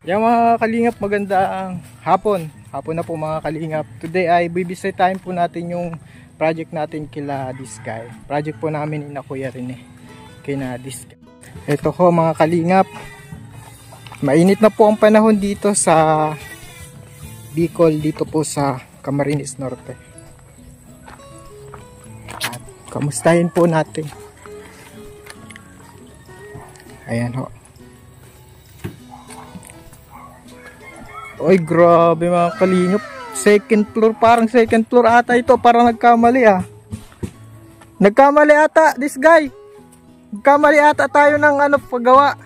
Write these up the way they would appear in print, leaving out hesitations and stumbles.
Yung mga kalingap, magandang hapon. Hapon na po mga kalingap. Today ay bibisitahin po natin yung project natin kila Diskay. Project po namin ina Kuya Rene kina Diskay. Ito ko mga kalingap. Mainit na po ang panahon dito sa Bicol, dito po sa Camarines Norte. At kamustahin po natin. Ayan ho. Oy, grabe mga kalingap. Second floor, parang second floor ata ito. Parang nagkamali ah. Nagkamali ata, this guy. Nagkamali ata tayo ng ano paggawa.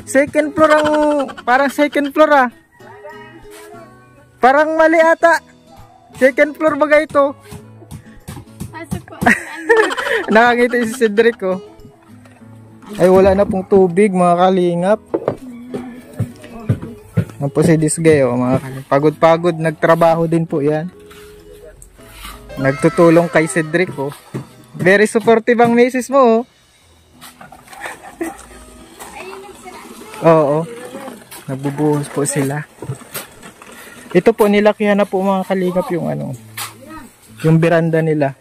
Second floor ang, parang second floor ah. Parang mali ata. Second floor baga ito. Nakangiti si Cedric oh. Ay wala na pong tubig mga kalingap. Yan po si Diskay oh, mga kalingap. Pagod-pagod, nagtrabaho din po yan. Nagtutulong kay Cedric oh. Very supportive ang misis mo oh. Oo. Nagbubuhos po sila. Ito po nilakihan na po mga kalingap yung ano, yung beranda nila.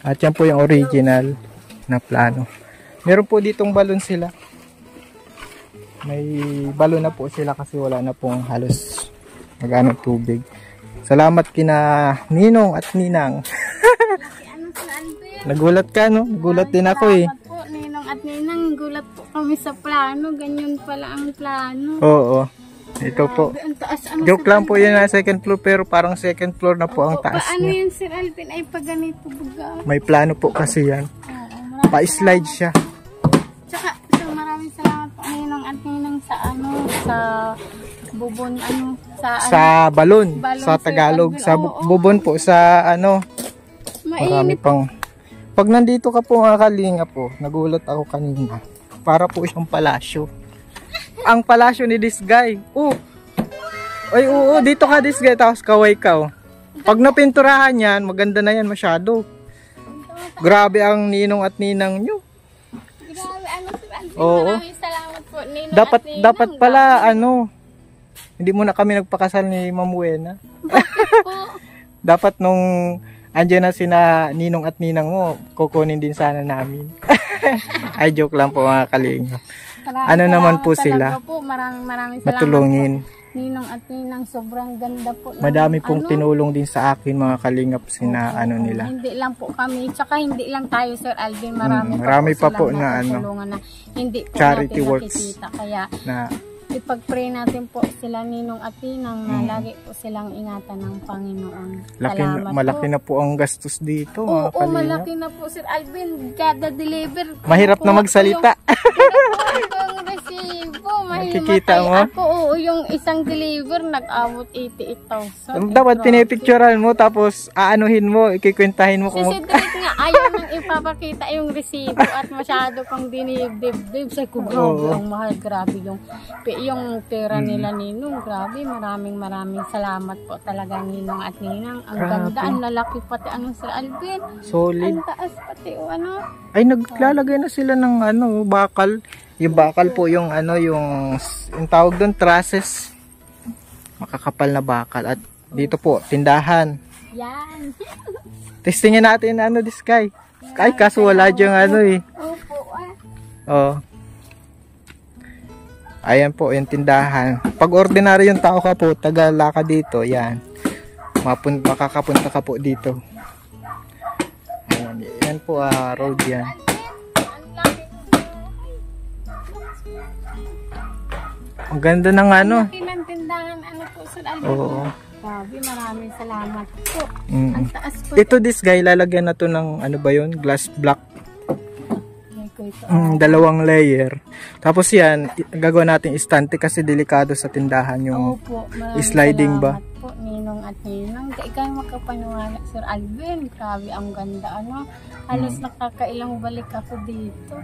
At yan po yung original na plano. Meron po ditong balon sila. May balon na po sila kasi wala na pong halos mag-ano tubig. Salamat kina Ninong at Ninang. Nagulat ka no? Nagulat din ako eh. Salamat po Ninong at Ninang. Gulat po kami sa plano. Ganyan pala ang plano. Oo. Ito po. Joke lang po yun na second floor pero parang second floor na po ang taas paano niya. yun Sir Alvin? Ay pag ganito baga. May plano po kasi yan. Pa-slide siya. Tsaka so, maraming salamat po Ninong at Ninang sa ano, sa bubon ano, Sa balon, sa Sir Tagalog, Alvin. sa Oo. bubon po, sa ano, marami mainit. pang. Pag nandito ka po mga kalinga po, nagulat ako kanina. Para po siyang palasyo. Ang palasyo ni Diskay. Ay, oo, dito ka Diskay, tapos kaway ka oh. Pag napinturahan yan, maganda na yan masyado. Grabe ang ninong at ninang nyo. Grabe ano Sir Alvin. Oo. Maraming salamat po Ninong Dapat at Ninang. dapat pala ano, hindi muna kami nagpakasal ni Ma'am Wena. Po. Dapat nung andyan na sina Ninong at Ninang mo, kukunin din sana namin. Ay, joke lang po mga kalinga. Ano naman po sila? Po. Maraming salamat Matulungin. po. Ninong at Ninang, sobrang ganda po. Madami pong ano, tinulong din sa akin mga kalingap sina ano nila. Hindi lang po kami, tsaka hindi lang tayo Sir Alvin, marami pa po silang na ano, natutulungan na hindi po charity natin works nakikita. Kaya na ipag-pray natin po sila Ninong at Ninang na lagi po silang ingatan ng Panginoon. malaki na po ang gastos dito mga Oo, kalingap. malaki na po Sir Alvin, kada deliver. Mahirap na magsalita. Yung resibo, Nakikita mo? Ako, oo, yung isang deliver nag-abot 88,000. Dapat pinipicturean mo tapos aanuhin mo, ikikwentahin mo Si kung Cedric nga ayaw nang ipapakita yung resibo at masyado kong dinibdib. Sa ko, grabe ang mahal, grabe yung pera nila Ninong, grabe, maraming salamat po talaga Ninong at Ninang. Ang ganda, ang lalaki pati ano Sir Alvin. solid. Ang taas pati o ano. Ay, naglalagay na sila ng ano, bakal. Yung bakal po yung ano, yung tawag doon, trusses. Makakapal na bakal. At dito po, tindahan. Yan. Testingin natin ano, Diskay. Ay, kaso wala diyang ano eh. Opo, Oh. Ayan po, yung tindahan. Pag ordinary yung tao ka po, taga-laka dito, yan. Makakapunta ka po dito. Ayan, yan po, road yan. Ang ganda ng ano. Tindahan, ano po Sir Alvin. Oo. Grabe, maraming salamat po. Mm. Ang taas po. Ito Diskay, lalagyan na to ng ano ba yun? Glass block. Dalawang layer. Tapos yan, gagawin natin istante kasi delikado sa tindahan yung Opo, maraming sliding ba? salamat po Ninong at Ninang. Ikaw makapaniwala Sir Alvin. Grabe ang ganda ano. Halos nakakailang balik ako dito.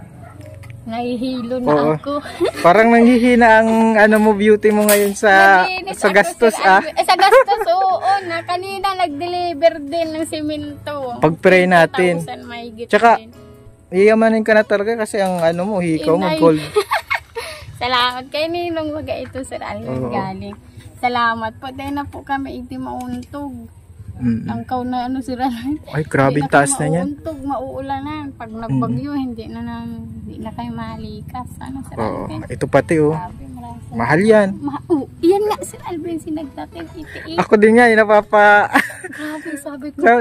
Nahihilo na Oo. ako. Parang nanghihina ang ano mo, beauty mo ngayon sa Naglinis sa ako, gastos Sir Alvin. Sa gastos, oo. Na kanina nag-deliver din ng simento. Pag-pray natin. 2,000 mahigit Tsaka, din. iyamanin ka na talaga kasi ang ano mo, hikaw mo, Inay. gold. Salamat kay Ninong Waga ito, Sir Alvin, galing. Salamat po. Dahil na po kami hindi mauntog. Ang kaw na ano, Sir Alvin. Ay, grabe taas na yan. Mauntog, mauulanan. Pag nagbagyo, hindi na kayo malikas. Ano, Sir Alvin? Ito pati, oh. Grabe, mahal yan. Yan nga, Sir Alvin, sinagdating itiit. Ako din nga, napapa... Grabe, sabi ko. So,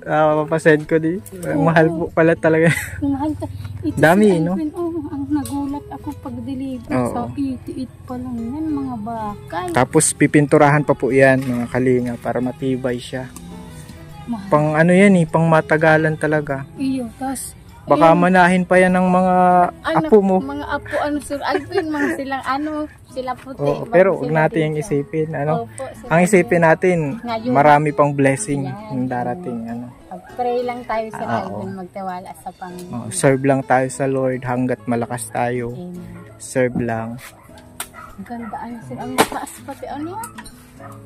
napapasend ko din. Mahal po pala talaga. Mahal ta. Dami, no? Ang nagulat ako pag-deliver. So, itiit pa lang yan, mga bakal. Tapos, pipinturahan pa po yan, mga kalinga, para matibay siya. Mahal. Pang ano yan pang matagalan talaga. Iyo, tas baka manahin pa yan ng mga apo mo. Mga apo, Sir Alvin, mga silang sila puti. Pero huwag natin yung isipin, Opo, ang isipin natin, ngayon, marami pang blessing yung darating, Pray lang tayo, Sir Alvin, magtiwala sa Panginoon. Serve lang tayo sa Lord hanggat malakas tayo. Amen. Serve lang. Ang ganda, Sir, ang taas pati,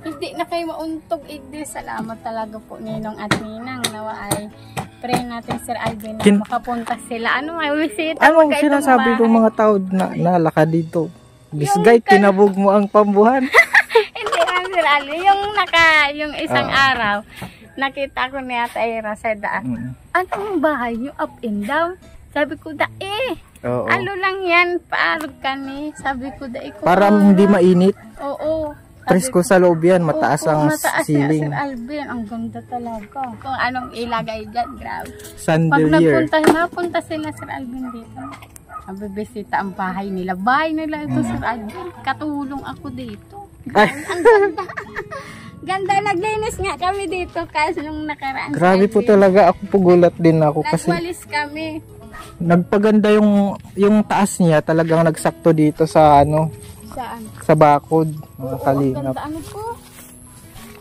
hindi na kayo mauntog, salamat talaga po, Ninong at Ninang, nawa ay pray natin, Sir Alvin, na makapunta sila. May bisita. Anong sinasabi ng mga tao na nalaka dito? Bisgay, tinabog mo ang pambuhan. Hindi lang, Sir Alvin. Yung isang araw, nakita ko ni Ate Ira sa daan. Anong bahay nyo? Up and down? Sabi ko, ano lang yan? Paarog ka ni? Sabi ko, para hindi mainit. Oo. Presko sa loob yan, mataas ang ceiling. Sir Alvin, ang ganda talaga. Kung anong ilagay dyan, grabe. Chandelier. Pag napunta sila, Sir Alvin, dito, mabibisita ang bahay nila. Bahay nila ito, Sir Alvin. Katulong ako dito. Ang ganda. Ganda, naglinis nga kami dito kasi nung nakaraan. Grabe po talaga, ako pugulat din ako kasi nagwalis kami. Nagpaganda yung taas niya, talagang nagsakto dito sa Saan? Sa bakod, mga kalingap. Ganda po.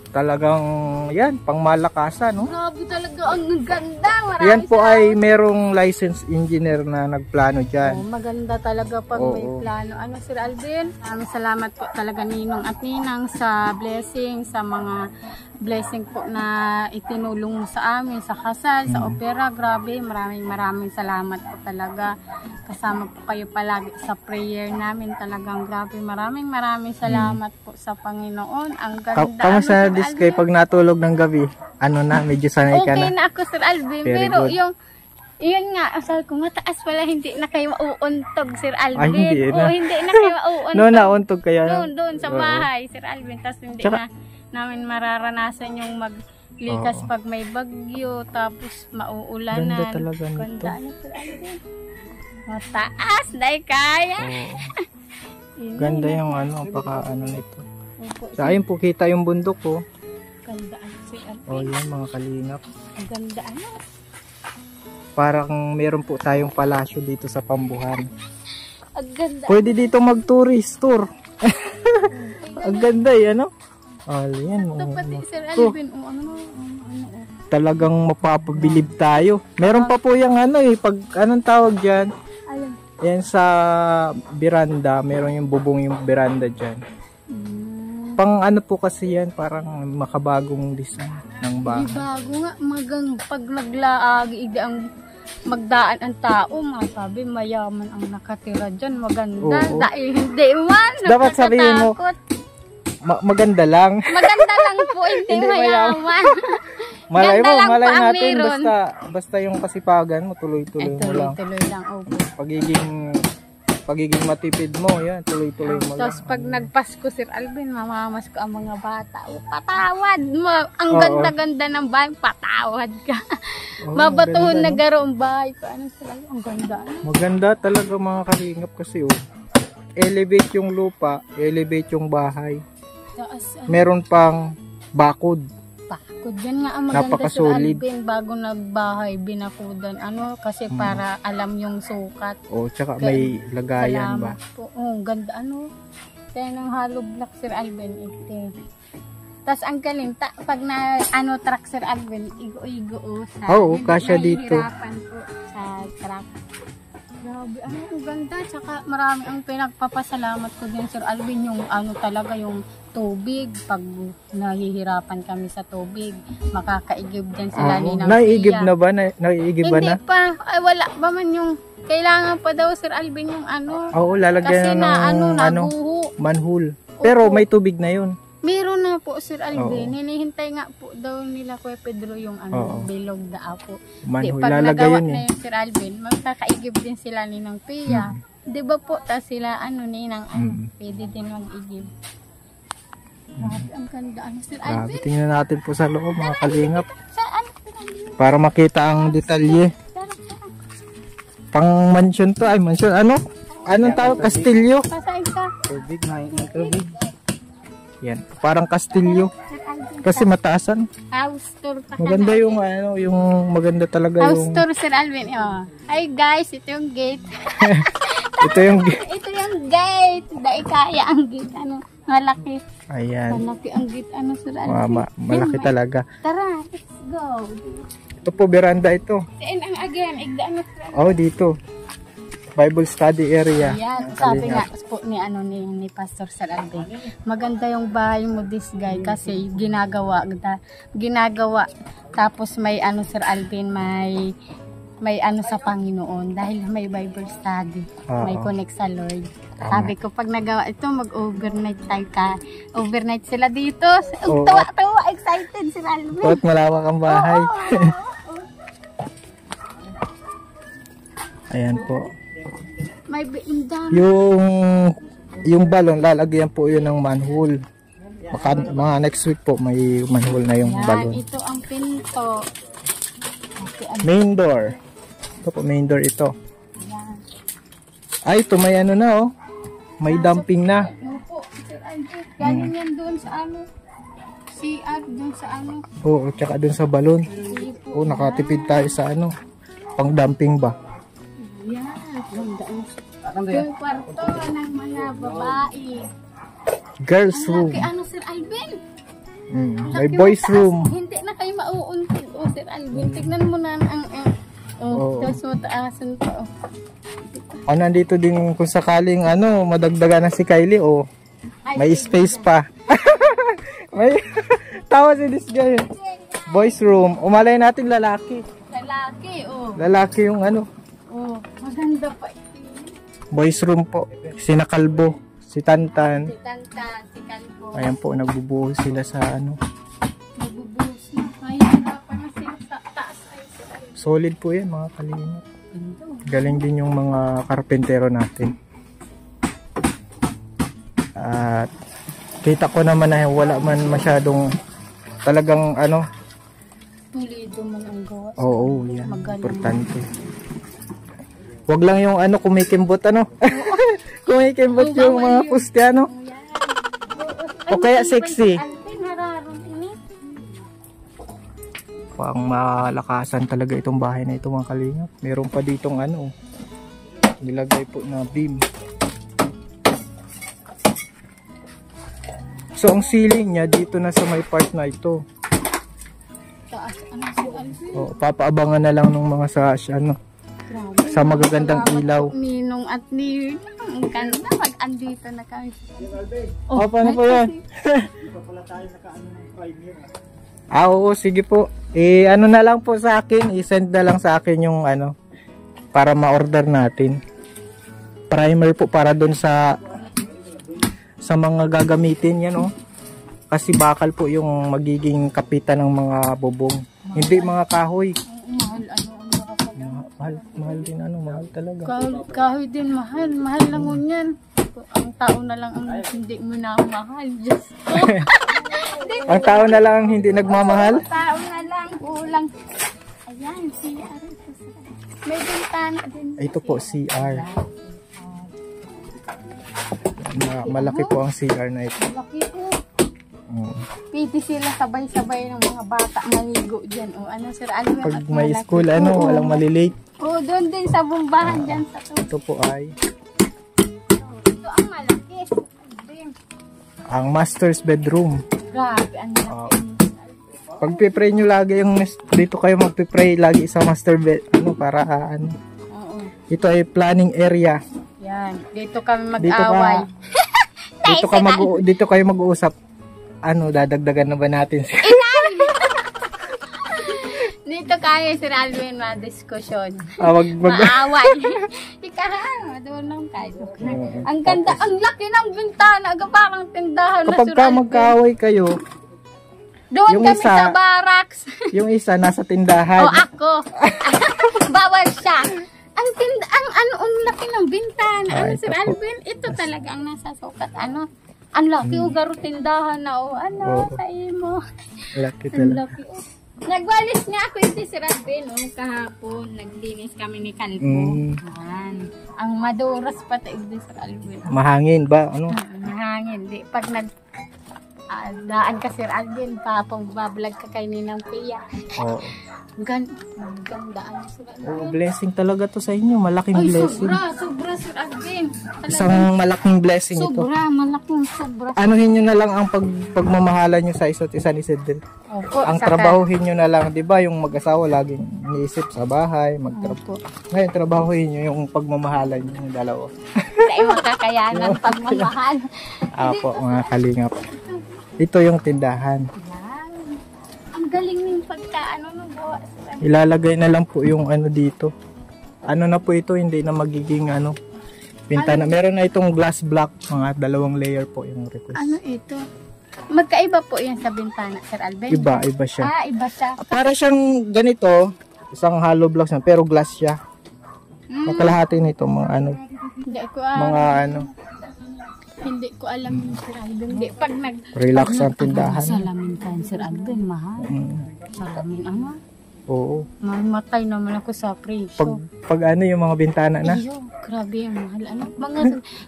Talagang yan, pang malakasan, no? Grabe talaga, ang ganda. Yan po ay merong licensed engineer na nagplano dyan. Maganda talaga pag may plano. Sir Alvin? Salamat po talaga, Ninong at Ninang, sa blessing, sa mga blessing po na itinulong sa amin, sa kasal, sa opera. Grabe, maraming salamat po talaga. Kasama po kayo palagi sa prayer namin. Talagang grabe, maraming salamat po sa Panginoon. Ang ganda. Kamusta na kayo pag natulog ng gabi? Medyo sanay ka na? Okay na ako, Sir Alvin. Pero yun nga, sabi ko, mataas pala, hindi na kayo mauuntog, Sir Alvin. Ay, hindi na. Hindi na kayo mauuntog. No, nauntog kaya. Doon sa bahay, Sir Alvin. Tapos hindi namin mararanasan yung maglikas pag may bagyo, tapos mauulanan. Ganda talaga nito. Ganda, Sir Alvin. Mataas, dahil kaya. Ganda yung nito. Sa ayun po, kita yung bundok po. Ganda, Sir Alvin. Yan, mga kalingap. Ang ganda, Parang meron po tayong palasyo dito sa Pambuhan. Ang ganda. Pwede dito mag-tourist tour. Ang ganda yan, yan. Ito pati, Sir Alvin. Talagang mapapabilib tayo. Meron pa po yung pag anong tawag dyan? Ayun. Yan sa beranda. Meron yung bubong yung beranda dyan. Pang po kasi yan, parang makabagong design ng bahay. Bago nga, pag naglaag, magdaan ang tao, masabi mayaman ang nakatira dyan, maganda. Dahil hindi man, dapat sabihin mo, maganda lang. Maganda lang po, hindi mayaman. Malay natin, basta yung kasipagan mo, tuloy-tuloy mo lang. Tuloy lang, Pagiging matipid mo, yan, tuloy-tuloy mo lang. Tapos pag nagpasko, Sir Alvin, mamamas ko ang mga bata. Patawad mo. Ang ganda-ganda ng bahay, patawad ka. Mabatuhon na garo ang bahay. Sir Alvin? Ang ganda. Maganda talaga, mga kalingap, kasi elevate yung lupa, elevate yung bahay. Meron pang bakod. Yan nga ang maganda, Sir Alvin, bago nagbahay, binakudan. Kasi para alam yung sukat. Tsaka may lagayan ba? Po. Ganda, Kaya ng hollow block, Sir Alvin, Tapos ang galing, pag truck, Sir Alvin, igo-igo. Kasya dito. Nahihirapan po sa truck. Grabe, ang ganda. Tsaka marami ang pinagpapasalamat ko din, Sir Alvin, yung ano talaga, yung tubig. Pag nahihirapan kami sa tubig, makakaigib din sila ni ng Naiigib Pia. na ba? Naiigib ba na? Hindi pa. Ay, wala ba man yung, kailangan pa daw, Sir Alvin, yung ano. Oo, Kasi lalagyan na, ng nabuho. manhole. Pero Opo. may tubig na yun. Meron na po, Sir Alvin. Oo. Hinihintay nga po daw nila Kuya Pedro yung Oo. bilog na apo. Manhole, Pag lalagay nagawa yun na eh. yung Sir Alvin, magkakaigib din sila ni ng Pia. Di ba po, ta sila ninang pwede din mag-igib. Grabe, ang ganda. Ano, Sir Grabe, Alvin? tingnan natin po sa loob mga kalingap. Saan? Sir Alvin? Para makita ang detalye. Tara. Pang mansion to. Ay, mansion. Ano? Anong tawag? Kastilyo. Pasain ka. Tubig, may tubig. Yan. Parang kastilyo. Sir Alvin. Kasi mataasan. House tour pa ka Maganda na. yung yung maganda talaga House yung tour, Sir Alvin. Oh. Hi guys, ito yung gate. ito yung Ito yung gate. Dahil kaya ang gate. Ano, malaki. ayan. Malaki ang gate. Ano, Sir Alvin? Malaki talaga. Tara, let's go. Ito po veranda ito. And ang again, igdaan na, Sir Alvin. Oh, dito. Bible study area. Yan, sabi nga po ni Pastor Sir Alvin, maganda yung bahay mo this guy kasi ginagawa tapos may Sir Alvin, may sa Panginoon dahil may Bible study, may connect sa Lord. Sabi ko pag nagawa ito mag-overnight tayo overnight sila dito. Tawa, excited Sir Alvin. At malawak ang bahay. Ayan po. May dami. Yung balon, lalagyan po yun ng manhole. Mga next week po, may manhole na yung balon. Ito ang pinto. Main door. Ito po, main door ito. Yan. Ay, ito may ano na oh. May dumping na. Opo, Sir Alvin. Galing yan doon sa CR, doon sa Oo, tsaka dun sa balon. Oo, nakatipid tayo sa pang dumping ba? Yan. Yung kwarto ng mga babae. Girls Ang room. laki Sir Alvin. May boys room. Hindi na kayo mauuntog, Sir Alvin. Tignan mo na tapos mataasan pa. Nandito din kung sakaling madagdagan na si Kylie, may space pa. May tawa si this guy. Boys room. Umalay natin lalaki. Lalaki yung Maganda pa. Boys room po. Si Nakalbo, si Tantan. Si Kalbo. Ayan po, nagbubuhos sila sa Nagbubuhos na. Mahihirapan na sila sa taas. Solid po yan mga kalingap. Galing din yung mga karpentero natin. At kita ko naman na wala man masyadong talagang Pulido man ang gawa. Oo, yan. Magaling. Importante. Wag lang yung kumikimbot kumikimbot yung mga poste o kaya sexy. Pang malakasan talaga itong bahay na ito mga kalingap. Meron pa ditong nilagay po na beam. So ang ceiling niya dito na sa may part na ito. Taas, Papaabangan na lang ng mga sa magagandang ilaw. Ninong at Ninong. Ang ganda pag andito na kami. Paano po yan? Oo, sige po. Na lang po sa akin. I-send na lang sa akin yung para ma-order natin. Primer po para dun sa mga gagamitin yan Kasi bakal po yung magiging kapitan ng mga bubong. Hindi mga kahoy. Mahal din mahal talaga. Kahoy din mahal lang yan. Ang tao na lang ang hindi mo na mahal. Just ang tao na lang ang hindi nagmamahal? Ang tao na lang kulang. Ayan, CR. May bintana din. Ito po CR. Malaki po ang CR na ito. Malaki po. Pwede sila sabay-sabay ng mga bata naligo dyan. Sir Alvin? Pag may school, walang malilate. Doon din sa bumbahan dyan sa to. Ito po ay ito ang malaki. ang master's bedroom. Grabe, ang laki. Pag pipray nyo lagi dito kayo magpipray lagi sa master bed, para Oo. Ito ay planning area. Yan. Dito kami mag-away. Dito kayo mag-uusap. Ano, dadagdagan na ba natin? Dito kayo, Sir Alvin, ma-diskusyon. Maaway. Ikahan, madunong tayo. Ang ganda, ang laki ng bintana. Parang tindahan na, Kapag ka magkaaway kayo, doon yung kami isa, sa barracks. Yung isa nasa tindahan. O ako. Bawal siya. Ang laki ng bintana. Ay, Sir Alvin, ito talaga ang nasa sukat. Ang laki o garo tindahan na sa imo. Laki Ang talaga. laki. Nagwalis nga ako ito, Sir Alvin, kahapon. Naglinis kami ni Kalbo. Ang maduras pati ito, Sir Alvin. Mahangin ba? Ano? Mahangin. Di, pag daan ka, Sir Alvin, kapag bablog ka kay Ninang Pia. Oo. Gandaan, Sir Alvin. Blessing talaga to sa inyo. Malaking blessing. Sobra, Sir Alvin. Isang malaking blessing ito. Sobra. Anuhin nyo na lang ang pagmamahalan nyo sa isa't isa ni Cedric. Opo, Ang trabahuhin nyo na lang, di ba, yung mag-asawa laging iniisip sa bahay, Ngayon, trabahuhin nyo yung pagmamahalan nyo yung dalawa. Sa iyong kakayanan, pagmamahal. Apo, mga kalingap. Ito yung tindahan. Ang galing ng pagkaano ng gawa. Ilalagay na lang po yung ano dito. Ano na po ito, hindi na magiging pintana. Meron na itong glass block, mga 2 layer po yung request. Ano ito? Magkaiba po yan sa bintana, Sir Alvin? Iba siya. Iba siya. Para siyang ganito, isang hollow block siya, pero glass siya. Makalahati nito, mga Hindi ko Hindi ko alam yung Sir Alvin. Hindi, pag relax ang tindahan. Salamin ka, Sir Alvin, mahal. Salamin, Oo. Mamatay naman ako sa presyo. Pag yung mga bintana na? Iyo, grabe ang mahal.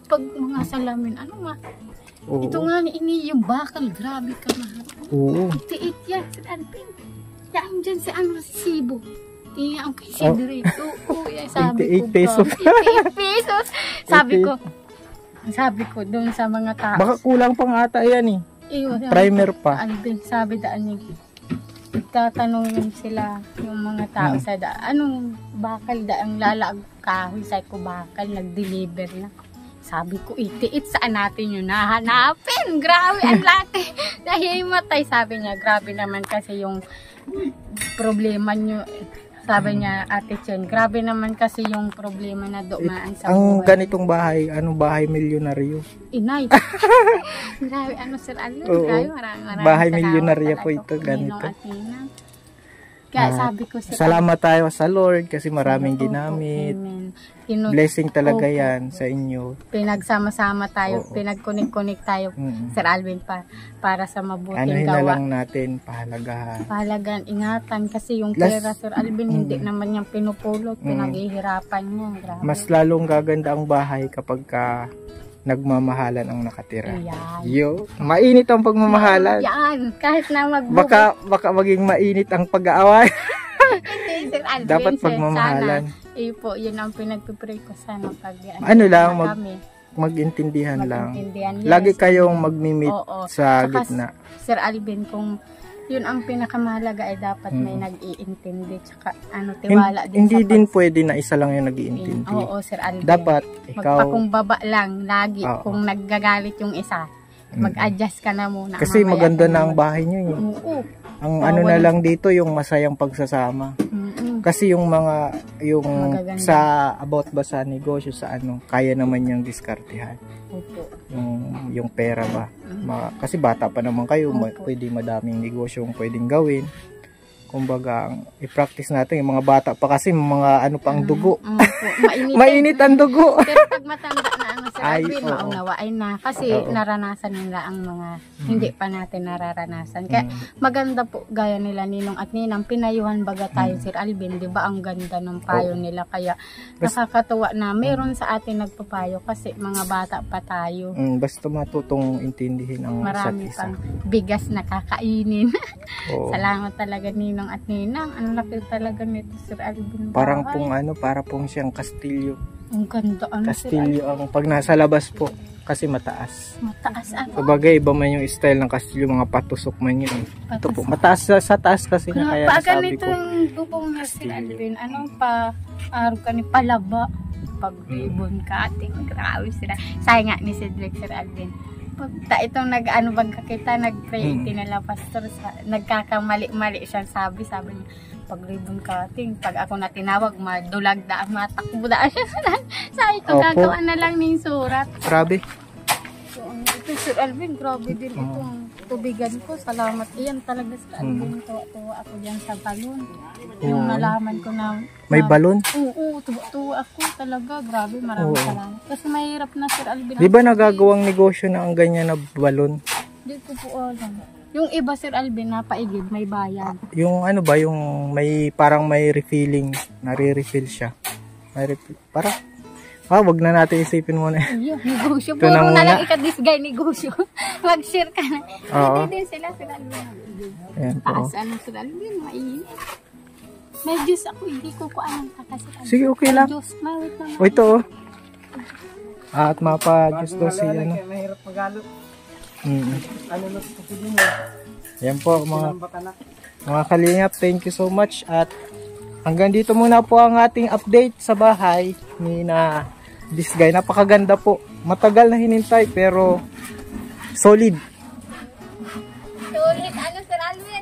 Pag mga salamin, Oo. Ito nga yung bakal, grabe ka mahal. Oo. Itiit yan, Sir Alvin. Yan dyan sa resibo. Iya, ang kay Cedric. Oo, sabi ko. 88 pesos. 88 pesos. Sabi ko doon sa mga tao. Baka kulang pang ata yan eh. Primer pa. Alvin, sabi daan niya. Tatanungin sila yung mga tao sa anong bakal daang lalag kahoy sa ko bakal nag-deliver na. Sabi ko, itiit saan natin yun nahanapin? Grabe, ang laki. Dahil matay, sabi niya, grabe naman kasi yung problema nyo. Sabi niya, Ate Chen, grabe naman kasi yung problema na dumaan sa ang buhay. Ganitong bahay, bahay milyonaryo? Inay. Grabe, Sir Alvin? Grabe, maraming bahay milyonaryo po ito, ganito. Kaya sabi ko, salamat tayo sa Lord kasi maraming ginamit. Blessing talaga yan sa inyo. Pinagsama-sama tayo, pinag-connect tayo, Sir Alvin, para sa mabuting gawa. gawa. Na lang natin, pahalagaan, ingatan kasi yung pera, Sir Alvin, hindi naman niyang pinupulot, pinaghihirapan niya. Grabe. Mas lalong gaganda ang bahay kapag nagmamahalan ang nakatira. Mainit ang pagmamahalan. Yan, kahit na baka maging mainit ang pag-aaway. Sir Alvin, dapat pagmamahalan. Po, yun ang pinagpipray ko sana pag mag-intindihan lang. Yes. Lagi kayong magmi-meet sa gitna. Sir Alvin, kung yun ang pinakamahalaga ay dapat may nag-iintindi tsaka tiwala din hindi din pwede na isa lang yung nag-iintindi. Oo, Sir Alvin. Dapat ikaw magpakumbaba lang lagi. Kung naggagalit yung isa, mag-adjust ka na muna. Kasi maganda na ang bahay niyo eh. Oo. Ang na lang dito yung masayang pagsasama. Kasi yung sa about ba sa negosyo sa kaya naman yung diskartehan. Opo. Yung pera ba. Kasi bata pa naman kayo, pwede madaming negosyong pwedeng gawin. Kumbaga, i-practice natin yung mga bata pa kasi mga pang dugo. Mainit ang dugo. Pero pag matanda na Sir Alvin, maunawain na. Kasi naranasan nila ang mga hindi pa natin nararanasan. Kaya maganda po gaya nila Ninong at Ninang, pinayuhan baga tayo Sir Alvin, di ba ang ganda ng payo nila. Kaya nakakatuwa na meron sa atin nagpapayo kasi mga bata pa tayo. Basta matutong intindihin ang marami isa't isa. Pang bigas na kakainin. Salamat talaga Ninong at Ninang. Ang laki talaga nito Sir Alvin. Parang para pong siyang kastilyo. Ang ganda kastilyo ang pag nasa labas po kasi mataas. Mataas Sabagay, iba man yung style ng kastilyo, mga patusok man yun. Ito po, mataas sa taas kasi na kaya nasabi ko. Ganito yung bubong na Sir Alvin. Araw ka ni palaba. pag-ribbon cutting, grabe sila. Sabi nga ni Cedric Sir Alvin, pag itong nag-ano bagkakita, nag-create nila pastor, nagkakamali-mali siya, sabi niya, pag ribbon cutting, pag ako na tinawag, madulag da, matakbo da siya. Sabi ko, gagawa na lang ng surat. Grabe. So, ito Sir Alvin, grabe din itong tubigan ko. Salamat iyan talaga Sir Alvin. Tuwa ako dyan sa balon. Yung nalaman ko na may balon? Oo, tuwa ako talaga. Grabe, maraming salamat. Kasi mahirap na Sir Alvin. Di ba nagagawang negosyo na ang ganyan na balon? Di ko po alam. Yung iba Sir Alvin, napaigid, may bayad. Yung ano ba, yung may parang may refilling, nare-refill siya. May refill. Parang, wag na natin isipin muna. Ayun, negosyo. Puro na lang ikadisgay negosyo. Mag-share ka na. Hindi din sila Sir Alvin. Ayan po. Taas ano Sir Alvin, mainit. May juice ako, hindi ko anong kakasitan. Sige, okay lang. Juice, mawit naman. O ito oh. At mapa-juice daw si ano. Mahirap magalo. Ano na sa din eh. Yan po mga kalingap, thank you so much. At hanggang dito muna po ang ating update sa bahay ni na this guy. Napakaganda po. Matagal na hinintay pero solid. Solid, ano Sir Alvin?